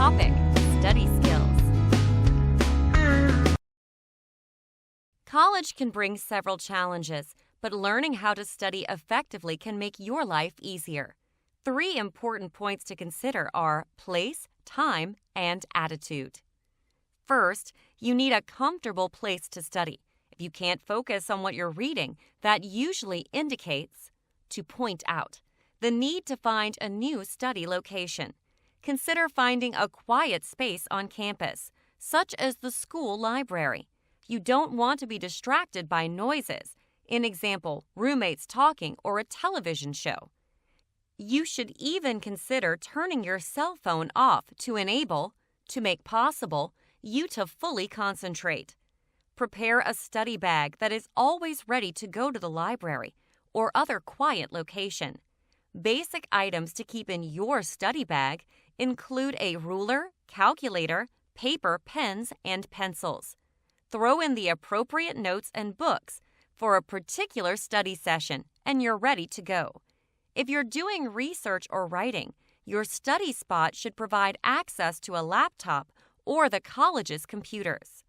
Topic: Study skills. College can bring several challenges, but learning how to study effectively can make your life easier. 3 important points to consider are place, time, and attitude. First, you need a comfortable place to study. If you can't focus on what you're reading, that usually indicates, to point out, the need to find a new study location. Consider finding a quiet space on campus, such as the school library. You don't want to be distracted by noises, in example, roommates talking or a television show. You should even consider turning your cell phone off to make possible, you to fully concentrate. Prepare a study bag that is always ready to go to the library or other quiet location. Basic items to keep in your study bag include a ruler, calculator, paper, pens, and pencils. Throw in the appropriate notes and books for a particular study session, and you're ready to go. If you're doing research or writing, your study spot should provide access to a laptop or the college's computers.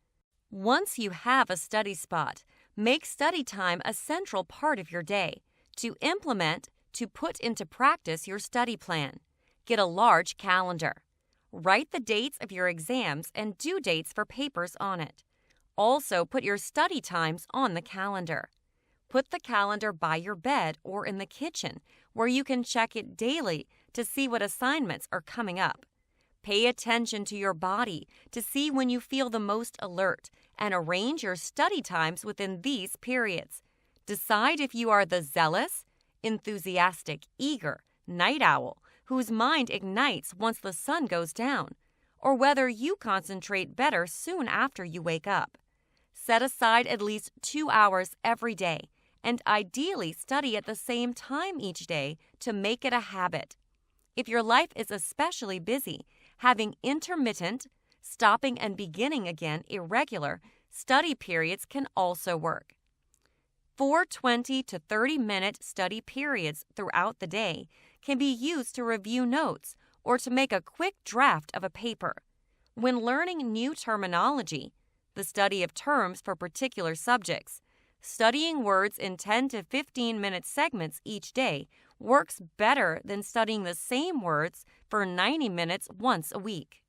Once you have a study spot, make study time a central part of your day. To put into practice your study plan. Get a large calendar. Write the dates of your exams and due dates for papers on it. Also, put your study times on the calendar. Put the calendar by your bed or in the kitchen, where you can check it daily to see what assignments are coming up. Pay attention to your body to see when you feel the most alert and arrange your study times within these periods. Decide if you are the zealous, enthusiastic, eager night owl whose mind ignites once the sun goes down, or whether you concentrate better soon after you wake up. Set aside at least 2 hours every day, and ideally study at the same time each day to make it a habit. If your life is especially busy, having intermittent, stopping and beginning again irregular study periods can also work. 4 20 to 30-minute study periods throughout the day can be used to review notes or to make a quick draft of a paper. When learning new terminology, the study of terms for particular subjects, studying words in 10 to 15-minute segments each day works better than studying the same words for 90 minutes once a week.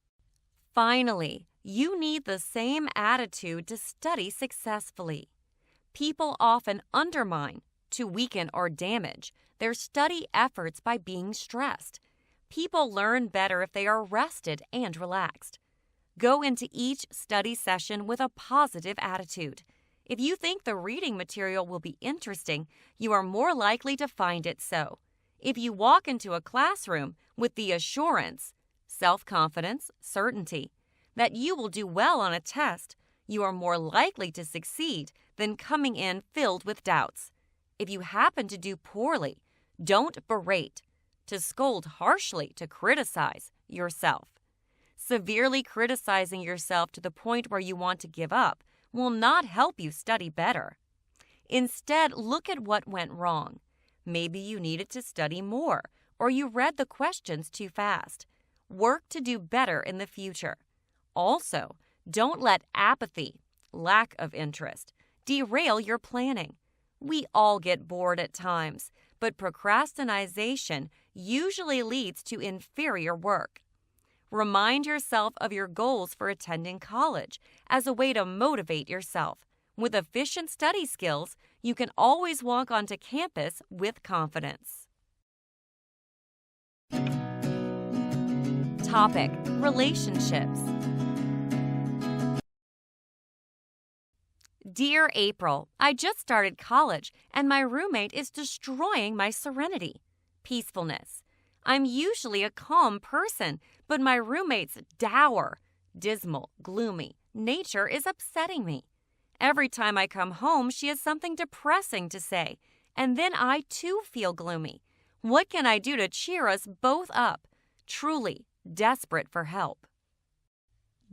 Finally, you need the same attitude to study successfully. People often undermine, to weaken or damage, their study efforts by being stressed. People learn better if they are rested and relaxed. Go into each study session with a positive attitude. If you think the reading material will be interesting, you are more likely to find it so. If you walk into a classroom with the assurance, self-confidence, certainty, that you will do well on a test, you are more likely to succeed than coming in filled with doubts. If you happen to do poorly, don't berate, to scold harshly, to criticize yourself. Severely criticizing yourself to the point where you want to give up will not help you study better. Instead, look at what went wrong. Maybe you needed to study more, or you read the questions too fast. Work to do better in the future. Also, don't let apathy, lack of interest, derail your planning. We all get bored at times, but procrastination usually leads to inferior work. Remind yourself of your goals for attending college as a way to motivate yourself. With efficient study skills, you can always walk onto campus with confidence. Topic: Relationships. Dear April, I just started college and my roommate is destroying my serenity. Peacefulness. I'm usually a calm person, but my roommate's dour, dismal, gloomy nature is upsetting me. Every time I come home, she has something depressing to say, and then I too feel gloomy. What can I do to cheer us both up? Truly desperate for help.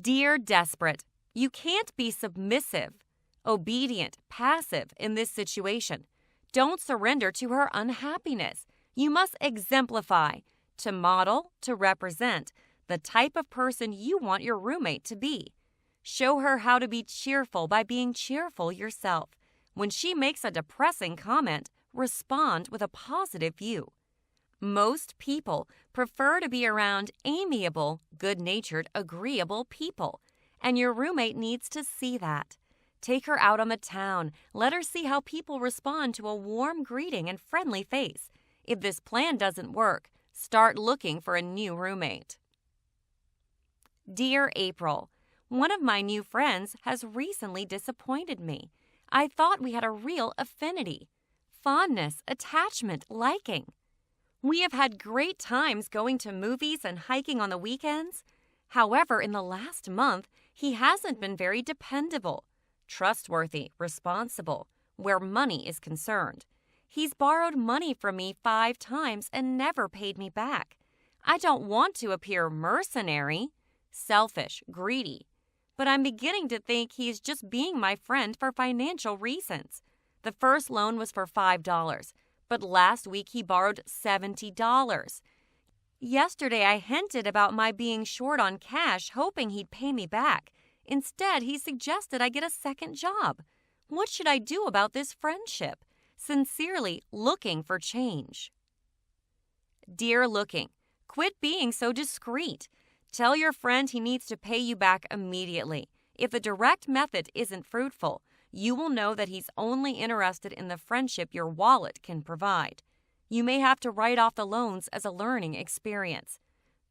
Dear Desperate, you can't be submissive, obedient, passive in this situation. Don't surrender to her unhappiness. You must exemplify, to model, to represent, the type of person you want your roommate to be. Show her how to be cheerful by being cheerful yourself. When she makes a depressing comment, respond with a positive view. Most people prefer to be around amiable, good-natured, agreeable people, and your roommate needs to see that. Take her out on the town. Let her see how people respond to a warm greeting and friendly face. If this plan doesn't work, start looking for a new roommate. Dear April, one of my new friends has recently disappointed me. I thought we had a real affinity, fondness, attachment, liking. We have had great times going to movies and hiking on the weekends. However, in the last month, he hasn't been very dependable, trustworthy, responsible, where money is concerned. He's borrowed money from me 5 times and never paid me back. I don't want to appear mercenary, selfish, greedy, but I'm beginning to think he's just being my friend for financial reasons. The first loan was for $5, but last week he borrowed $70. Yesterday I hinted about my being short on cash, hoping he'd pay me back. Instead, he suggested I get a second job. What should I do about this friendship? Sincerely, Looking for change. Dear Looking, quit being so discreet. Tell your friend he needs to pay you back immediately. If the direct method isn't fruitful, you will know that he's only interested in the friendship your wallet can provide. You may have to write off the loans as a learning experience.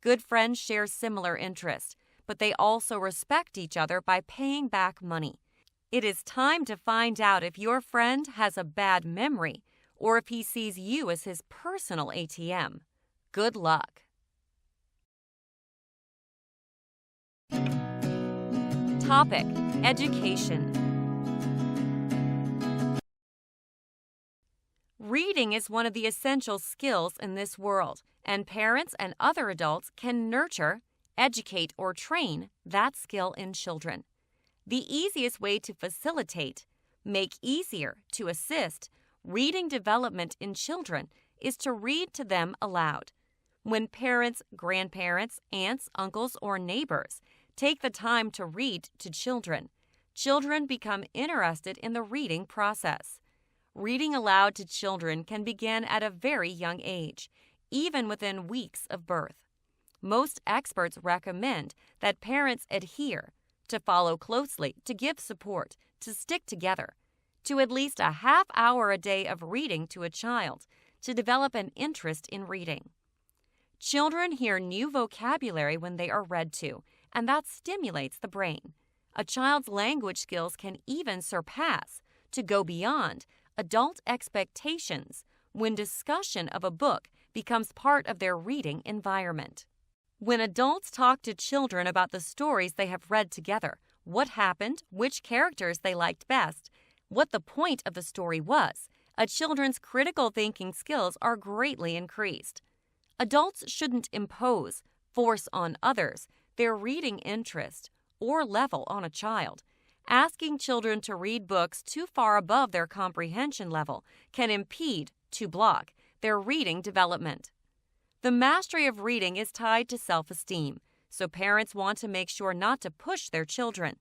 Good friends share similar interests, but they also respect each other by paying back money. It is time to find out if your friend has a bad memory or if he sees you as his personal ATM. Good luck. Topic: Education. Reading is one of the essential skills in this world, and parents and other adults can nurture, educate, or train that skill in children. The easiest way to facilitate, make easier to assist, reading development in children is to read to them aloud. When parents, grandparents, aunts, uncles, or neighbors take the time to read to children, children become interested in the reading process. Reading aloud to children can begin at a very young age, even within weeks of birth. Most experts recommend that parents adhere, to follow closely, to give support, to stick together, to at least a half hour a day of reading to a child, to develop an interest in reading. Children hear new vocabulary when they are read to, and that stimulates the brain. A child's language skills can even surpass, to go beyond, adult expectations when discussion of a book becomes part of their reading environment. When adults talk to children about the stories they have read together, what happened, which characters they liked best, what the point of the story was, a children's critical thinking skills are greatly increased. Adults shouldn't impose, force on others, their reading interest or level on a child. Asking children to read books too far above their comprehension level can impede, to block, their reading development. The mastery of reading is tied to self-esteem, so parents want to make sure not to push their children.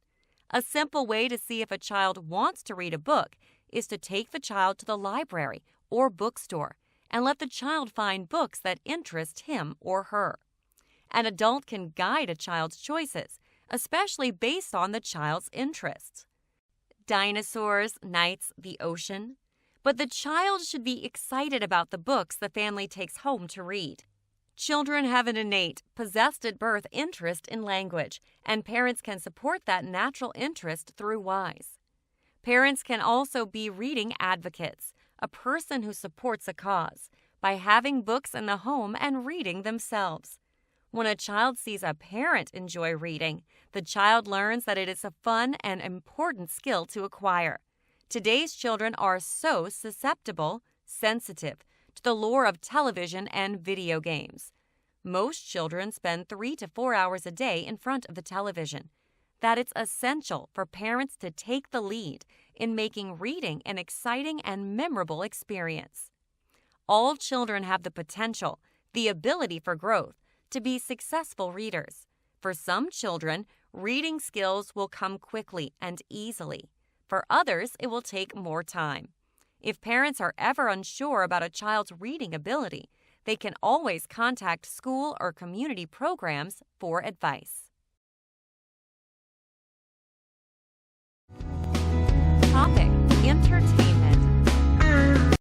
A simple way to see if a child wants to read a book is to take the child to the library or bookstore and let the child find books that interest him or her. An adult can guide a child's choices, especially based on the child's interests. Dinosaurs, knights, the ocean. But the child should be excited about the books the family takes home to read. Children have an innate, possessed at birth interest in language, and parents can support that natural interest through WISE. Parents can also be reading advocates, a person who supports a cause, by having books in the home and reading themselves. When a child sees a parent enjoy reading, the child learns that it is a fun and important skill to acquire. Today's children are so susceptible, sensitive to the lure of television and video games. Most children spend 3 to 4 hours a day in front of the television. That it's essential for parents to take the lead in making reading an exciting and memorable experience. All children have the potential, the ability for growth, to be successful readers. For some children, reading skills will come quickly and easily. For others, it will take more time. If parents are ever unsure about a child's reading ability, they can always contact school or community programs for advice. Topic: Entertainment.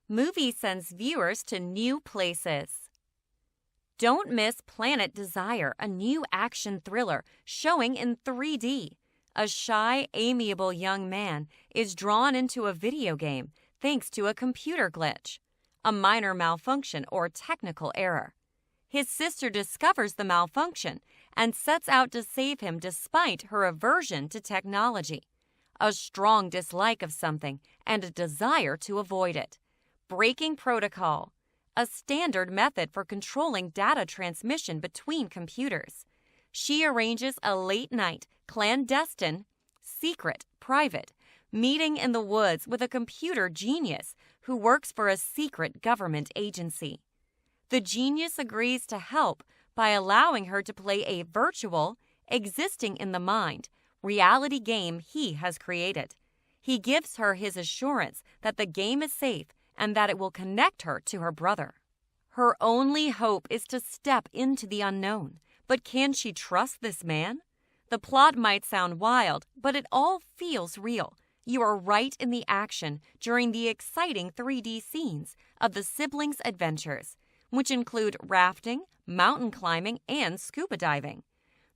Movie sends viewers to new places. Don't miss Planet Desire, a new action thriller showing in 3D. A shy, amiable young man is drawn into a video game thanks to a computer glitch, a minor malfunction or technical error. His sister discovers the malfunction and sets out to save him despite her aversion to technology, a strong dislike of something, and a desire to avoid it. Breaking protocol, a standard method for controlling data transmission between computers. She arranges a late-night, clandestine, secret, private meeting in the woods with a computer genius who works for a secret government agency. The genius agrees to help by allowing her to play a virtual, existing in the mind, reality game he has created. He gives her his assurance that the game is safe and that it will connect her to her brother. Her only hope is to step into the unknown. But can she trust this man? The plot might sound wild, but it all feels real. You are right in the action during the exciting 3D scenes of the siblings' adventures, which include rafting, mountain climbing, and scuba diving.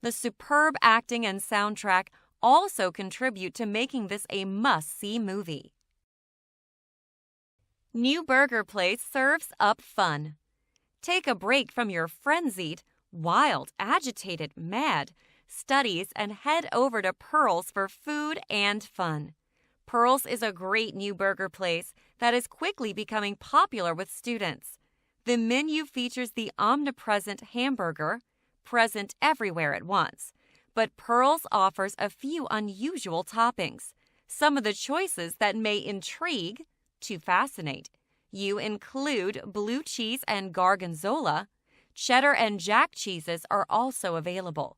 The superb acting and soundtrack also contribute to making this a must-see movie. New burger place serves up fun. Take a break from your frenzied, wild, agitated, mad studies and head over to Pearls for food and fun. Pearls is a great new burger place that is quickly becoming popular with students. The menu features the omnipresent hamburger, present everywhere at once, but Pearls offers a few unusual toppings. Some of the choices that may intrigue to fascinate you include blue cheese and gorgonzola. Cheddar and jack cheeses are also available.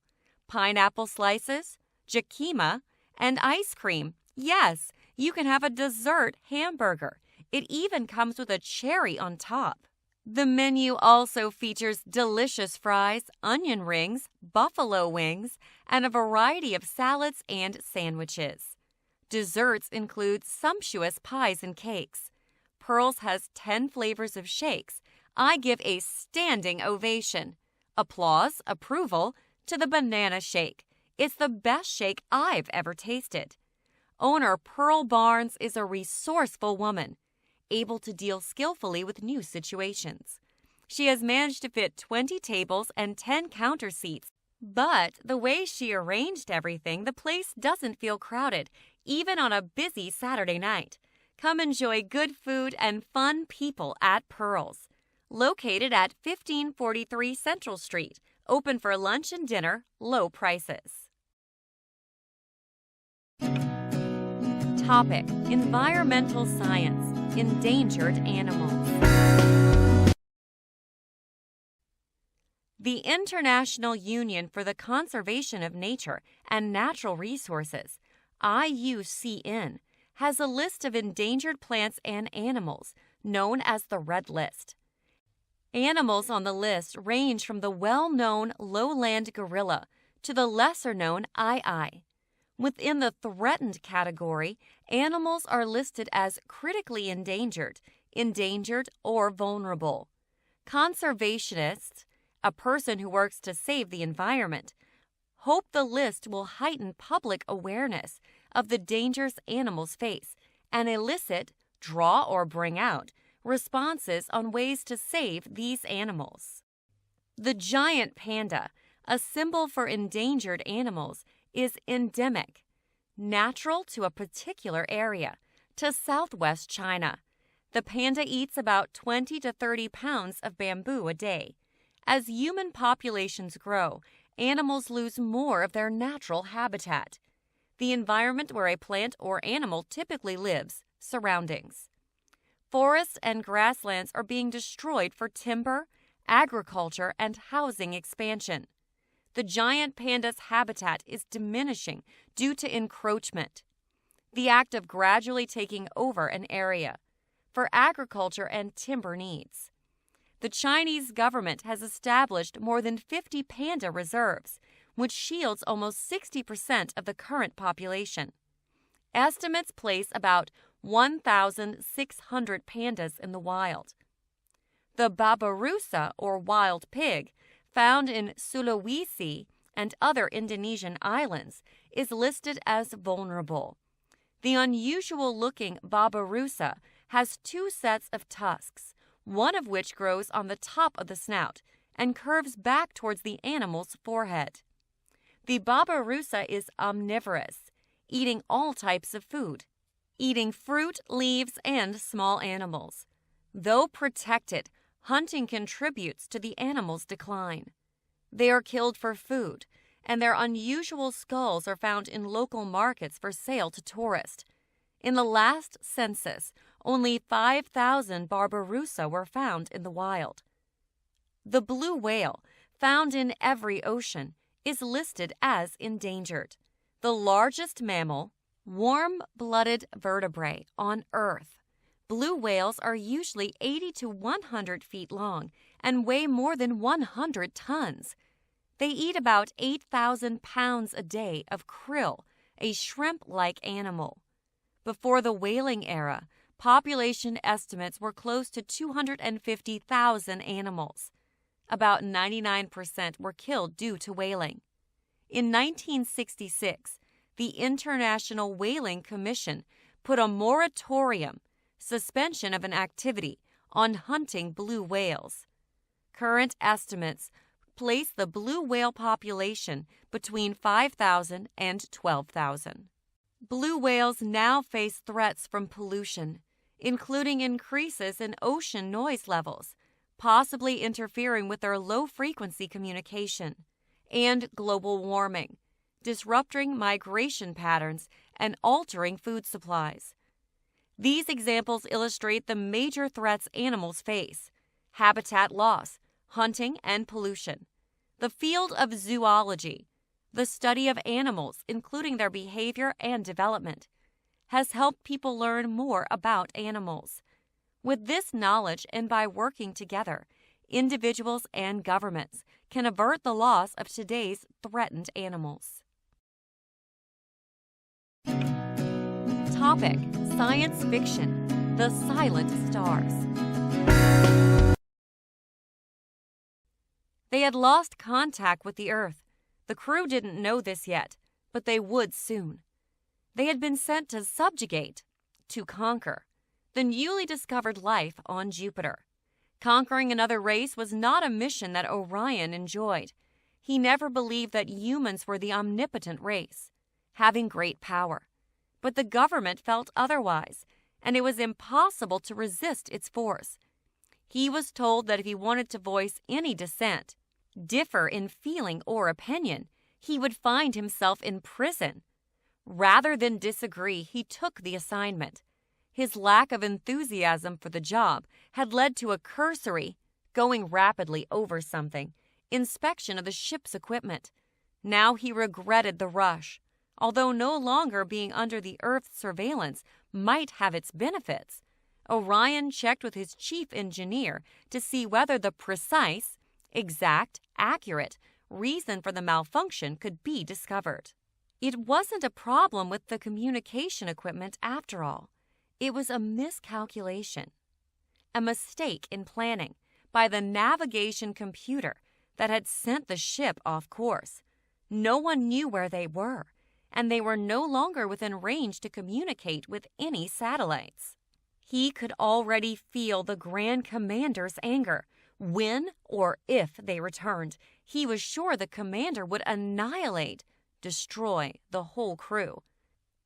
Pineapple slices, jacquemus, and ice cream. Yes, you can have a dessert hamburger. It even comes with a cherry on top. The menu also features delicious fries, onion rings, buffalo wings, and a variety of salads and sandwiches. Desserts include sumptuous pies and cakes. Pearls has 10 flavors of shakes. I give a standing ovation. Applause, approval to the banana shake. It's the best shake I've ever tasted. Owner Pearl Barnes is a resourceful woman, able to deal skillfully with new situations. She has managed to fit 20 tables and 10 counter seats, but the way she arranged everything, the place doesn't feel crowded, even on a busy Saturday night. Come enjoy good food and fun people at Pearls. Located at 1543 Central Street, open for lunch and dinner, low prices. Topic: Environmental Science, Endangered Animals. The International Union for the Conservation of Nature and Natural Resources, IUCN, has a list of endangered plants and animals known as the Red List. Animals on the list range from the well-known lowland gorilla to the lesser-known aye-aye. Within the threatened category, animals are listed as critically endangered, endangered, or vulnerable. Conservationists, a person who works to save the environment, hope the list will heighten public awareness of the dangers animals face and elicit, draw, or bring out responses on ways to save these animals. The giant panda, a symbol for endangered animals, is endemic, natural to a particular area, to southwest China. The panda eats about 20 to 30 pounds of bamboo a day. As human populations grow, animals lose more of their natural habitat, the environment where a plant or animal typically lives, surroundings. Forests and grasslands are being destroyed for timber, agriculture, and housing expansion. The giant panda's habitat is diminishing due to encroachment, the act of gradually taking over an area, for agriculture and timber needs. The Chinese government has established more than 50 panda reserves, which shields almost 60% of the current population. Estimates place about 1,600 pandas in the wild. The babirusa, or wild pig, found in Sulawesi and other Indonesian islands, is listed as vulnerable. The unusual-looking babirusa has 2 sets of tusks, one of which grows on the top of the snout and curves back towards the animal's forehead. The babirusa is omnivorous, eating all types of food, eating fruit, leaves, and small animals. Though protected, hunting contributes to the animal's decline. They are killed for food, and their unusual skulls are found in local markets for sale to tourists. In the last census, only 5,000 babirusa were found in the wild. The blue whale, found in every ocean, is listed as endangered. The largest mammal, warm-blooded vertebrate on Earth. Blue whales are usually 80 to 100 feet long and weigh more than 100 tons. They eat about 8,000 pounds a day of krill, a shrimp-like animal. Before the whaling era, population estimates were close to 250,000 animals. About 99% were killed due to whaling. In 1966, the International Whaling Commission put a moratorium, suspension of an activity, on hunting blue whales. Current estimates place the blue whale population between 5,000 and 12,000. Blue whales now face threats from pollution, including increases in ocean noise levels, possibly interfering with their low-frequency communication, and global warming, disrupting migration patterns and altering food supplies. These examples illustrate the major threats animals face: habitat loss, hunting, and pollution. The field of zoology, the study of animals, including their behavior and development, has helped people learn more about animals. With this knowledge and by working together, individuals and governments can avert the loss of today's threatened animals. Topic: Science fiction, The Silent Stars. They had lost contact with the Earth. The crew didn't know this yet, but they would soon. They had been sent to subjugate, to conquer, the newly discovered life on Jupiter. Conquering another race was not a mission that Orion enjoyed. He never believed that humans were the omnipotent race, having great power. But the government felt otherwise, and it was impossible to resist its force. He was told that if he wanted to voice any dissent, differ in feeling or opinion, he would find himself in prison. Rather than disagree, he took the assignment. His lack of enthusiasm for the job had led to a cursory, going rapidly over something, inspection of the ship's equipment. Now he regretted the rush. Although no longer being under the Earth's surveillance might have its benefits, Orion checked with his chief engineer to see whether the precise, exact, accurate reason for the malfunction could be discovered. It wasn't a problem with the communication equipment after all. It was a miscalculation, a mistake in planning by the navigation computer that had sent the ship off course. No one knew where they were, and they were no longer within range to communicate with any satellites. He could already feel the Grand Commander's anger. When or if they returned, he was sure the commander would annihilate, destroy the whole crew.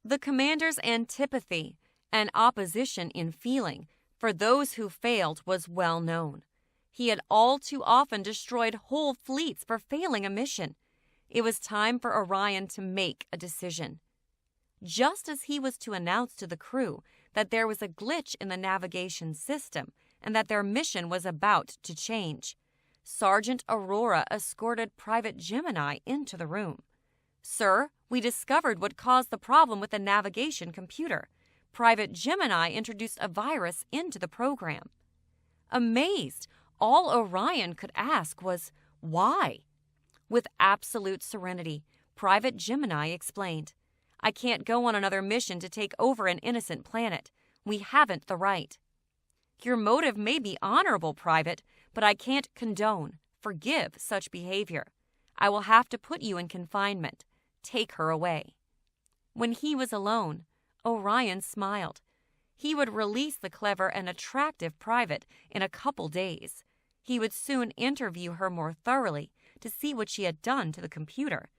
The commander's antipathy and opposition in feeling for those who failed was well known. He had all too often destroyed whole fleets for failing a mission. It was time for Orion to make a decision. Just as he was to announce to the crew that there was a glitch in the navigation system and that their mission was about to change, Sergeant Aurora escorted Private Gemini into the room. "Sir, we discovered what caused the problem with the navigation computer. Private Gemini introduced a virus into the program." Amazed, all Orion could ask was, "Why?" With absolute serenity, Private Gemini explained, "I can't go on another mission to take over an innocent planet. We haven't the right." "Your motive may be honorable, Private, but I can't forgive such behavior. I will have to put you in confinement. Take her away." When he was alone, Orion smiled. He would release the clever and attractive Private in a couple days. He would soon interview her more thoroughly to see what she had done to the computer.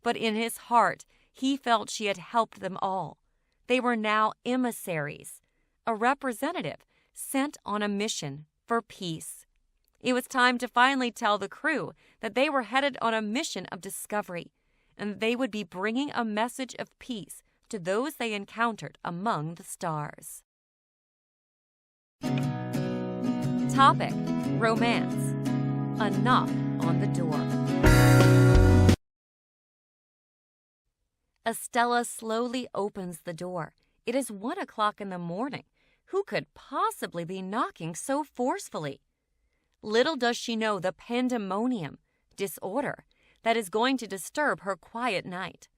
But in his heart, he felt she had helped them all. They were now emissaries, a representative sent on a mission for peace. It was time to finally tell the crew that they were headed on a mission of discovery, and they would be bringing a message of peace to those they encountered among the stars. Topic: Romance. A knock on the door. Estella slowly opens the door. It is 1 o'clock in the morning. Who could possibly be knocking so forcefully? Little does she know the pandemonium, disorder, that is going to disturb her quiet night.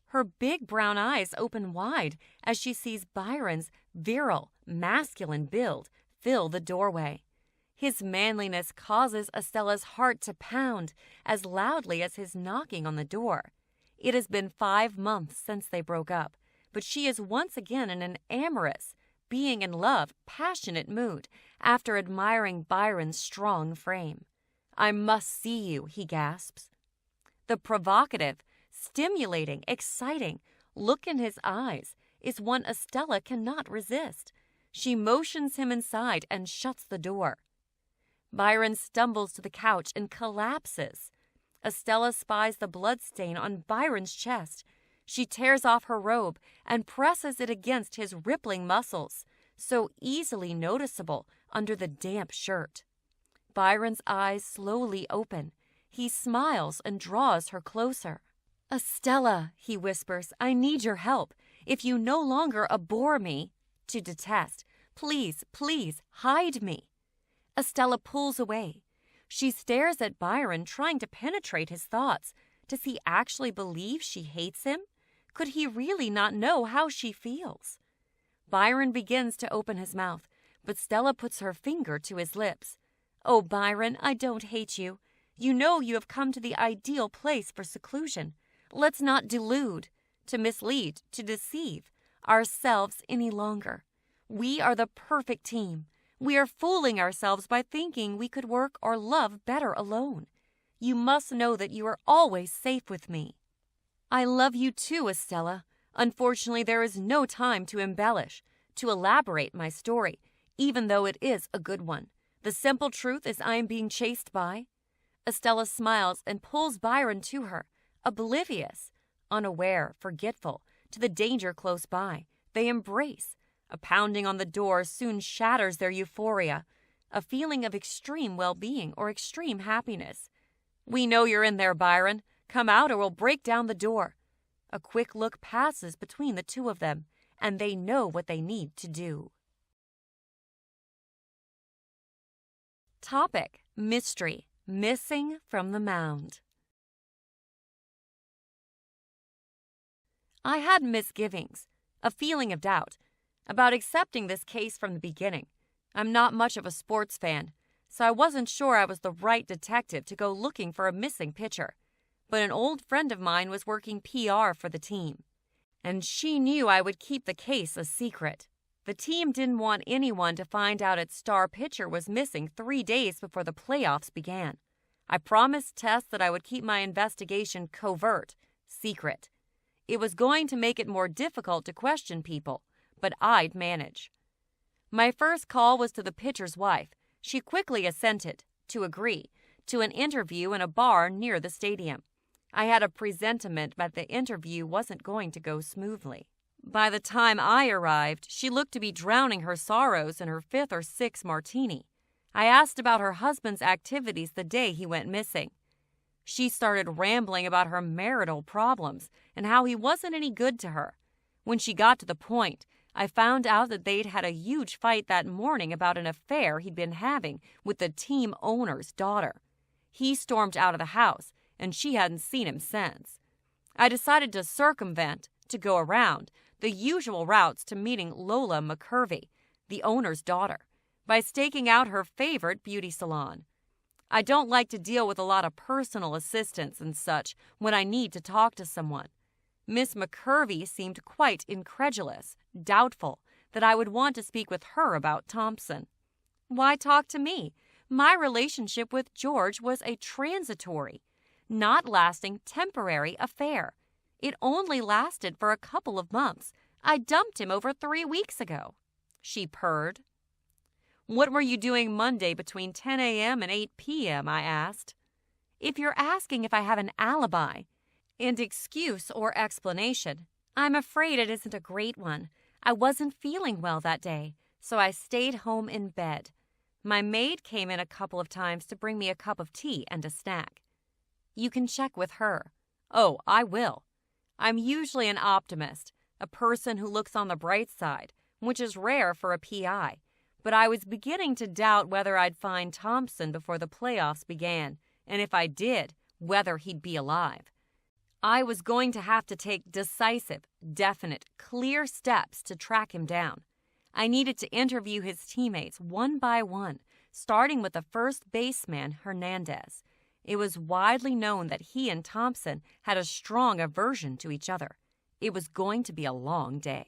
Her big brown eyes open wide as she sees Byron's virile, masculine build fill the doorway. His manliness causes Estella's heart to pound as loudly as his knocking on the door. It has been 5 months since they broke up, but she is once again in an amorous, being in love, passionate mood after admiring Byron's strong frame. "I must see you," he gasps. The provocative, stimulating, exciting look in his eyes is one Estella cannot resist. She motions him inside and shuts the door. Byron stumbles to the couch and collapses. Estella spies the bloodstain on Byron's chest. She tears off her robe and presses it against his rippling muscles, so easily noticeable under the damp shirt. Byron's eyes slowly open. He smiles and draws her closer. "Estella," he whispers, "I need your help. If you no longer abhor me, to detest, please, please, hide me." Estella pulls away. She stares at Byron, trying to penetrate his thoughts. Does he actually believe she hates him? Could he really not know how she feels? Byron begins to open his mouth, but Stella puts her finger to his lips. "Oh, Byron, I don't hate you. You know you have come to the ideal place for seclusion. Let's not delude, to mislead, to deceive ourselves any longer. We are the perfect team. We are fooling ourselves by thinking we could work or love better alone. You must know that you are always safe with me." "I love you too, Estella. Unfortunately, there is no time to embellish, to elaborate my story, even though it is a good one. The simple truth is I am being chased by—" Estella smiles and pulls Byron to her, oblivious, unaware, forgetful, to the danger close by. They embrace. A pounding on the door soon shatters their euphoria, a feeling of extreme well-being or extreme happiness. "We know you're in there, Byron. Come out or we'll break down the door." A quick look passes between the two of them, and they know what they need to do. Topic: Mystery. Missing from the mound. I had misgivings, a feeling of doubt, about accepting this case from the beginning. I'm not much of a sports fan, so I wasn't sure I was the right detective to go looking for a missing pitcher. But an old friend of mine was working PR for the team, and she knew I would keep the case a secret. The team didn't want anyone to find out its star pitcher was missing 3 days before the playoffs began. I promised Tess that I would keep my investigation covert, secret. It was going to make it more difficult to question people, but I'd manage. My first call was to the pitcher's wife. She quickly assented, to agree, to an interview in a bar near the stadium. I had a presentiment that the interview wasn't going to go smoothly. By the time I arrived, she looked to be drowning her sorrows in her 5th or 6th martini. I asked about her husband's activities the day he went missing. She started rambling about her marital problems and how he wasn't any good to her. When she got to the point, I found out that they'd had a huge fight that morning about an affair he'd been having with the team owner's daughter. He stormed out of the house, and she hadn't seen him since. I decided to circumvent, to go around, the usual routes to meeting Lola McCurvey, the owner's daughter, by staking out her favorite beauty salon. I don't like to deal with a lot of personal assistants and such when I need to talk to someone. Miss McCurvey seemed quite incredulous, doubtful that I would want to speak with her about Thompson. Why talk to me? My relationship with George was a transitory, not lasting temporary affair. It only lasted for a couple of months. I dumped him over 3 weeks ago. She purred. What were you doing Monday between 10 a.m. and 8 p.m., I asked. If you're asking if I have an alibi and excuse or explanation, I'm afraid it isn't a great one. I wasn't feeling well that day, so I stayed home in bed. My maid came in a couple of times to bring me a cup of tea and a snack. You can check with her. Oh, I will. I'm usually an optimist, a person who looks on the bright side, which is rare for a PI. But I was beginning to doubt whether I'd find Thompson before the playoffs began, and if I did, whether he'd be alive. I was going to have to take decisive, definite, clear steps to track him down. I needed to interview his teammates one by one, starting with the first baseman, Hernandez. It was widely known that he and Thompson had a strong aversion to each other. It was going to be a long day.